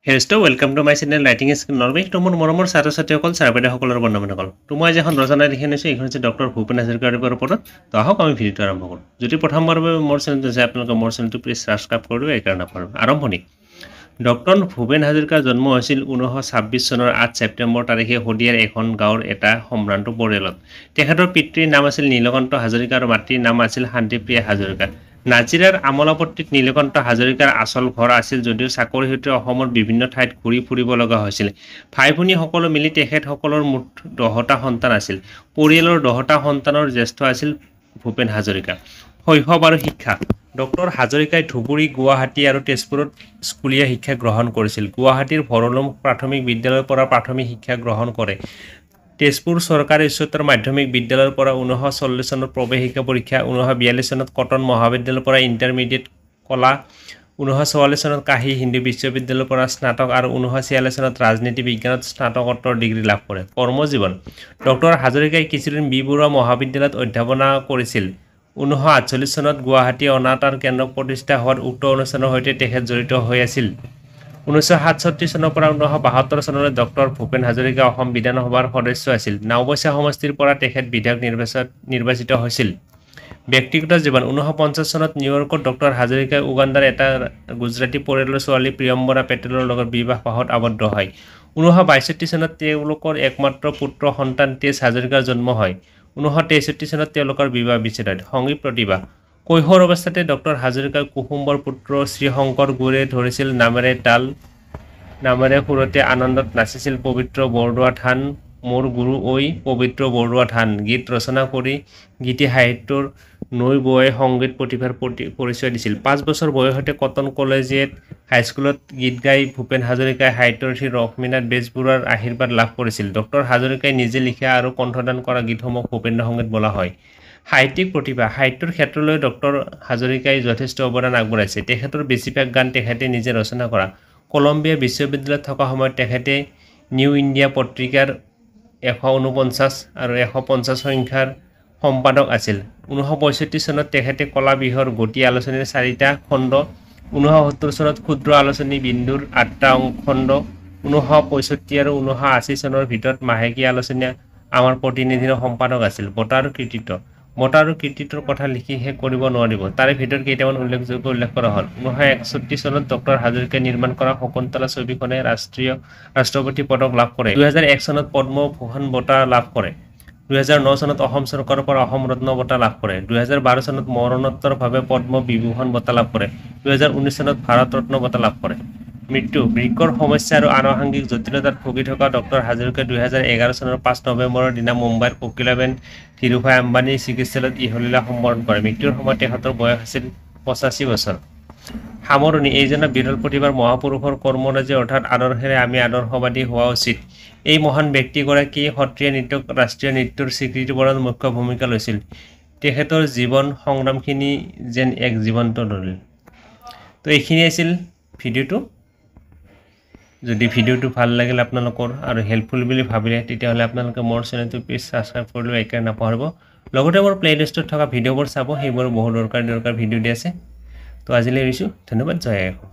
hello' welcome to my channel writing skill নলবে তো মোৰ মৰমৰ ছাত্ৰ ছাত্ৰীসকল ছাৰ বাইদেউসকলৰ বন্ধুসকল তো মই আজি এখন ৰচনা লিখি আনিছোঁ এইখন হৈছে ডক্টৰ ভূপেন হাজৰিকাৰ ওপৰত তো আহক আমি ভিডিঅ'টো আৰম্ভ কৰোঁ যদি প্ৰথমবাৰ মোৰ চেনেলটো আছে আপোনালোকে মোৰ চেনেলটো প্লিজ ছাবস্ক্ৰাইব কৰি দিব এইকাৰণে পাৰোঁ আৰম্ভণি ডক্টৰ ভূপেন হাজৰিকাৰ জন্ম হৈছিল 1926 চনৰ 8 ছেপ্টেম্বৰ তাৰিখে শদিয়াৰ এখন গাঁৱৰ এটা সম্ভ্ৰান্ত পৰিয়ালত তেখেতৰ পিতৃৰ নাম আছিল নীলকান্ত হাজৰিকা আৰু মাতৃৰ নাম আছিল শান্তিপ্ৰিয়া হাজৰিকা নাজিৰাৰ আমলাপট্টিত নীলকান্ত হাজৰিকাৰ আচল ঘৰ আছিল যদিও চাকৰি সূত্ৰে অসমৰ বিভিন্ন ঠাইত ঘূৰি ফুৰিব লগা হৈছিল ভাই ভনী সকলো মিলি তেখেতসকলৰ মুঠ 10টা সন্তান আছিল পৰিয়ালৰ 10টা সন্তানৰ জ্যেষ্ঠ আছিল ভূপেন হাজৰিকা শৈশৱ আৰু শিক্ষা ডক্টৰ হাজৰিকাই ধুবুৰী গুৱাহাটী আৰু তেজপুৰত স্কুলীয়া শিক্ষা গ্ৰহণ কৰিছিল গুৱাহাটীৰ ভৰলুম প্ৰাথমিক বিদ্যালয়ৰ পৰা প্ৰাথমিক শিক্ষা গ্ৰহণ কৰে তেজপুৰ চৰকাৰী উচ্চতৰ মাধ্যমিক বিদ্যালয়ৰ পৰা 1940 চনত প্ৰৱেশিকা পৰীক্ষা 1942 চনত কটন মহাবিদ্যালয়ৰ পৰা ইণ্টাৰমিডিয়েট কলা 1944 চনত কাশী হিন্দু বিশ্ববিদ্যালয়ৰ পৰা স্নাতক আৰু 1946 চনত ৰাজনীতি বিজ্ঞানত স্নাতকোত্তৰ ডিগ্ৰী লাভ কৰে কৰ্মজীৱন ডক্টৰ হাজৰিকাই কিছুদিন বি বৰুৱা মহাবিদ্যালয়ত অধ্যাপনা কৰিছিল 1948 চনত গুৱাহাটী অনাতাঁৰ কেন্দ্ৰ প্ৰতিষ্ঠা হোৱাত উক্ত অনুষ্ঠানৰ সৈতে তেখেত জড়িত হৈ আছিল 1967 চনৰ পৰা 1972 চনলৈ ডক্টৰ ভূপেন হাজৰিকা অসম বিধানসভাৰ সদস্য আছিল নাওবৈচা সমষ্টিৰ পৰা তেখেত বিধায়ক নিৰ্বাচিত হৈছিল ব্যক্তিগত জীৱন 1950 চনত নিউয়ৰ্কত ডক্টৰ হাজৰিকাই উগাণ্ডাৰ এটা গুজৰাটী পৰিয়ালৰ ছোৱালী প্ৰিয়ম্বৰা পেটেলৰ লগত বিবাহ পাশত আবদ্ধ হয় 1962 চনত তেওঁলোকৰ একমাত্ৰ পুত্ৰ সন্তান তেজ হাজৰিকাৰ জন্ম হয় 1963 চনত তেওঁলোকৰ বিবাহ বিচ্ছেদ হয় সংগীত প্ৰতিভা কৈশোৰ অৱস্থাতে ডক্টৰ হাজৰিকাৰ কুসুম্বৰ পুত্ৰ শ্ৰীশংকৰ গুৰে ধৰিছিল নামেৰে তাল নামেৰে সুৰতে আনন্দত নাচিছিল পবিত্ৰ বৰদোৱা থান মোৰ গুৰু ঐ পবিত্ৰ বৰদোৱা থান গীত ৰচনা কৰি গীতি সাহিত্যৰ নৈ বৈ সংগীত প্ৰতিভাৰ পৰিচয় দিছিল 5 বছৰ বয়সতে কটন কলেজিয়েট হাইস্কুলত গীত গাই ভূপেন হাজৰিকাই সাহিত্যৰথী লক্ষ্মীনাথ বেজবৰুৱাৰ আশীৰ্বাদ লাভ কৰিছিল ডক্টৰ হাজৰিকাই নিজে লিখা আৰু কণ্ঠদান কৰা গীতসমূহ ভূপেন্দ্ৰ সংগীত বোলা হয় সাহিত্যিক প্ৰতিভা সাহিত্যৰ ক্ষেত্ৰলৈ ডক্টৰ হাজৰিকাই যথেষ্ট অৱদান আগবঢ়াইছে তেখেতৰ বেছিভাগ গান তেখেতে নিজে ৰচনা কৰা কলম্বিয়া বিশ্ববিদ্যালয়ত থকা সময়ত তেখেতে নিউ ইণ্ডিয়া পত্ৰিকাৰ 149 আৰু 150 সংখ্যাৰ সম্পাদক আছিল 1965 চনত তেখেতে কলা বিহৰ গতি আলোচনীৰ 4টা খণ্ড 1970 চনত ক্ষুদ্ৰ আলোচনী বিন্দুৰ 8টা খণ্ড 1965 আৰু 1980 চনৰ ভিতৰত মাহেকীয়া আলোচনী আমাৰ প্ৰতিনিধিৰ সম্পাদক আছিল বঁটা আৰু কৃতিত্বৰ কথা লিখি শেষ কৰিব নোৱাৰিব তাৰে ভিতৰত কেইটামান উল্লেখযোগ্য উল্লেখ কৰা হ'ল 1961 চনত ডক্টৰ হাজৰিকাই নিৰ্মাণ কৰা শকুন্তলা ছবিখনে ৰাষ্ট্ৰপতি পদক লাভ কৰে 2001 চনত পদ্মভূষণ বঁটা লাভ কৰে 2009 চনত অসম চৰকাৰৰ পৰা অসম ৰত্ন বঁটা লাভ কৰে 2012 চনত মৰণোত্তৰভাৱে পদ্ম বিভূষণ বঁটা লাভ কৰে 2019 চনত ভাৰত ৰত্ন বঁটা লাভ কৰে মৃত্যু বৃক্কৰ সমস্যা আৰু আনুষংগিক জটিলতাত ভুগি থকা ডক্টৰ হাজৰিকাই 2011 চনৰ 5 নৱেম্বৰৰ দিনা মুম্বাইৰ কোকিলাবেন ধীৰুভাই আম্বানী চিকিৎসালয়ত ইহলীলা সম্বৰণ কৰে মৃত্যুৰ সময়ত তেখেতৰ বয়স আছিল 85 বছৰ সামৰণি এইজনা বিৰল প্ৰতিভাৰ মহাপুৰুষৰ কৰ্মৰাজি অৰ্থাৎ আদৰ্শেৰে আমি আদৰ্শবাদী হোৱা উচিত এই মহান ব্যক্তিগৰাকীয়ে সত্ৰীয়া নৃত্যক ৰাষ্ট্ৰীয় নৃত্যৰ স্বীকৃতি প্ৰদানত মুখ্য ভূমিকা লৈছিল তেখেতৰ জীৱন সংগ্ৰামখিনি যেন এক জীৱন্ত দলিল তো এইখিনি আছিল ভিডিঅ'টো যদি ভিডিঅ'টো ভাল লাগিল আপোনালোকৰ আৰু হেল্পফুল বুলি ভাবিলে তেতিয়াহ'লে আপোনালোকে মোৰ চেনেলটো প্লিজ ছাবস্ক্ৰাইব কৰি ল'ব এইকাৰণে নাপাহৰিব লগতে মোৰ প্লেলিষ্টত থকা ভিডিঅ'বোৰ চাব সেইবোৰ বহু দৰকাৰ ভিডিঅ' দি আছে তো আজিলৈ এৰিছোঁ ধন্যবাদ জয় আই অসম